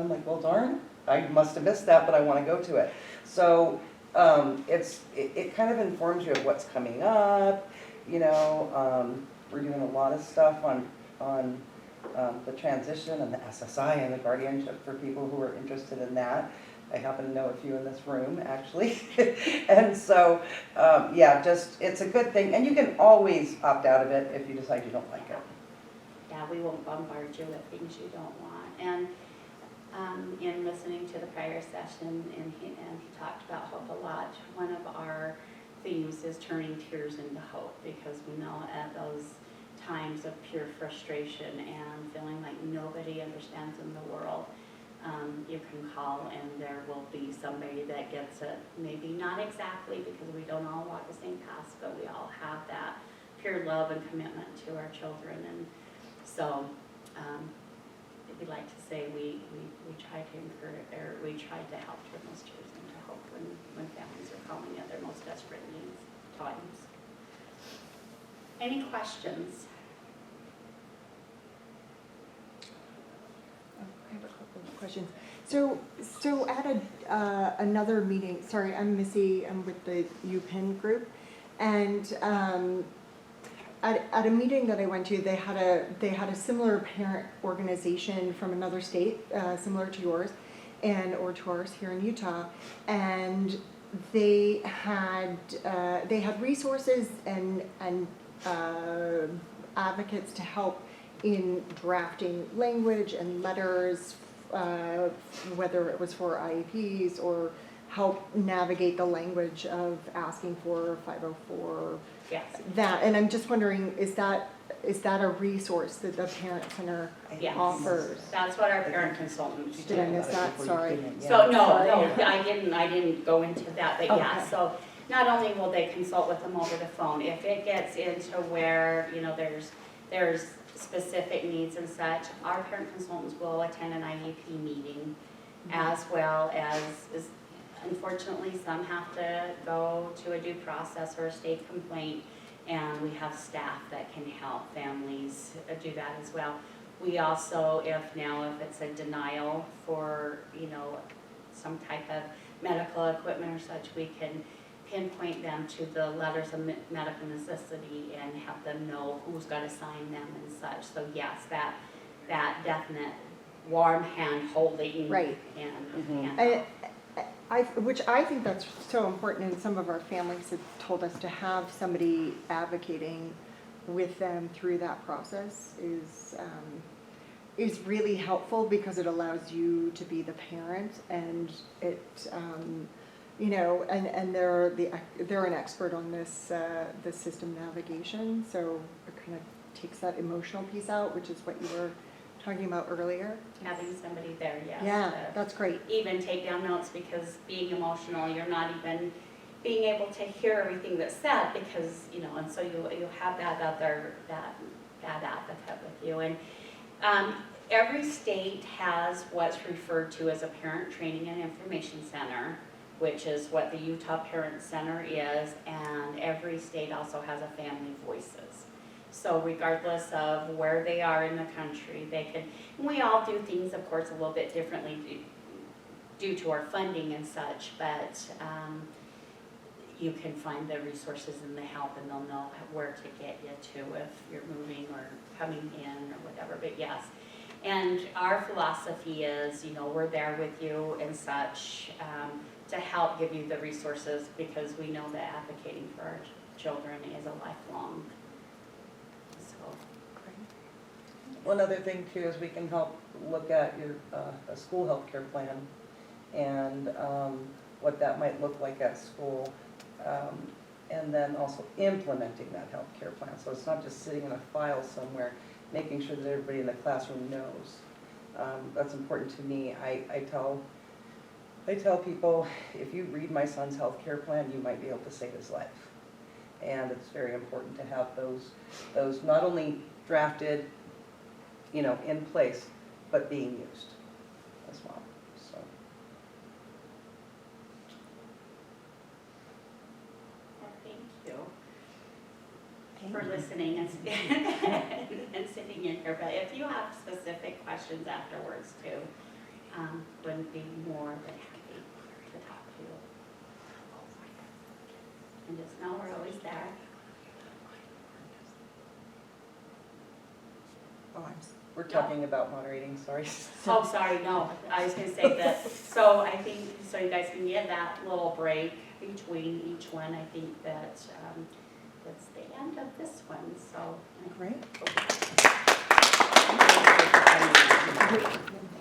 I'm like, well, darn, I must have missed that, but I want to go to it. So it kind of informs you of what's coming up. We're doing a lot of stuff on the transition and the SSI and the guardianship for people who are interested in that. I happen to know a few in this room, actually. And so, yeah, it's a good thing. And you can always opt out of it if you decide you don't like it. Yeah, we won't bombard you with things you don't want. And in listening to the prior session, and he talked about hope a lot, one of our themes is turning tears into hope, because we know at those times of pure frustration and feeling like nobody understands in the world, you can call and there will be somebody that gets it. Maybe not exactly, because we don't all walk the same paths, but we all have that pure love and commitment to our children. And so we like to say we try to encourage, or we try to help turn those tears into hope when families are calling at their most desperate needs times. Any questions? I have a couple of questions. So at another meeting, sorry, I'm Missy, I'm with the UPIN group, and at a meeting that I went to, they had a similar parent organization from another state, similar to yours, or to ours here in Utah, and they had resources and advocates to help in drafting language and letters, whether it was for IEPs or help navigate the language of asking for 504. Yes. That, and I'm just wondering, is that a resource that the Parent Center Yes. offers? That's what our parent consultants do. Did I miss that? Sorry. So no, Sorry. I didn't go into that, but yeah, Okay. so not only will they consult with them over the phone, if it gets into where, there's specific needs and such, our parent consultants will attend an IEP meeting, as well as unfortunately, some have to go to a due process or a state complaint, and we have staff that can help families do that as well. We also, if it's a denial for, some type of medical equipment or such, we can pinpoint them to the letters of medical necessity and have them know who's got to sign them and such. So yes, that definite warm hand holding. Right. And Which I think that's so important, and some of our families have told us to have somebody advocating with them through that process is really helpful, because it allows you to be the parent, and it and they're an expert on this system navigation, so it kind of takes that emotional piece out, which is what you were talking about earlier. having somebody there, yes. Yeah, that's great. Even take down notes, because being emotional, you're not even being able to hear everything that's said, because, and so you have that other, that advocate with you. And every state has what's referred to as a Parent Training and Information Center, which is what the Utah Parent Center is, and every state also has a Family Voices. So regardless of where they are in the country, we all do things, of course, a little bit differently due to our funding and such, but you can find the resources and the help, and they'll know where to get you to if you're moving or coming in or whatever. But yes, and our philosophy is, we're there with you and such, to help give you the resources, because we know that advocating for our children is a lifelong. One other thing too is we can help look at your a school health care plan, and what that might look like at school, and then also implementing that health care plan. So it's not just sitting in a file somewhere, making sure that everybody in the classroom knows. That's important to me. I tell people, if you read my son's health care plan, you might be able to save his life. And it's very important to have those not only drafted, in place, but being used as well. So. Thank you for listening and sitting in here. But if you have specific questions afterwards too, would be more than happy to talk to you. And just know we're always there. Oh, We're talking about moderating, sorry. Oh, sorry, no, I was gonna say that, so I think, so you guys can get that little break between each one, I think that, that's the end of this one, so. great. Okay.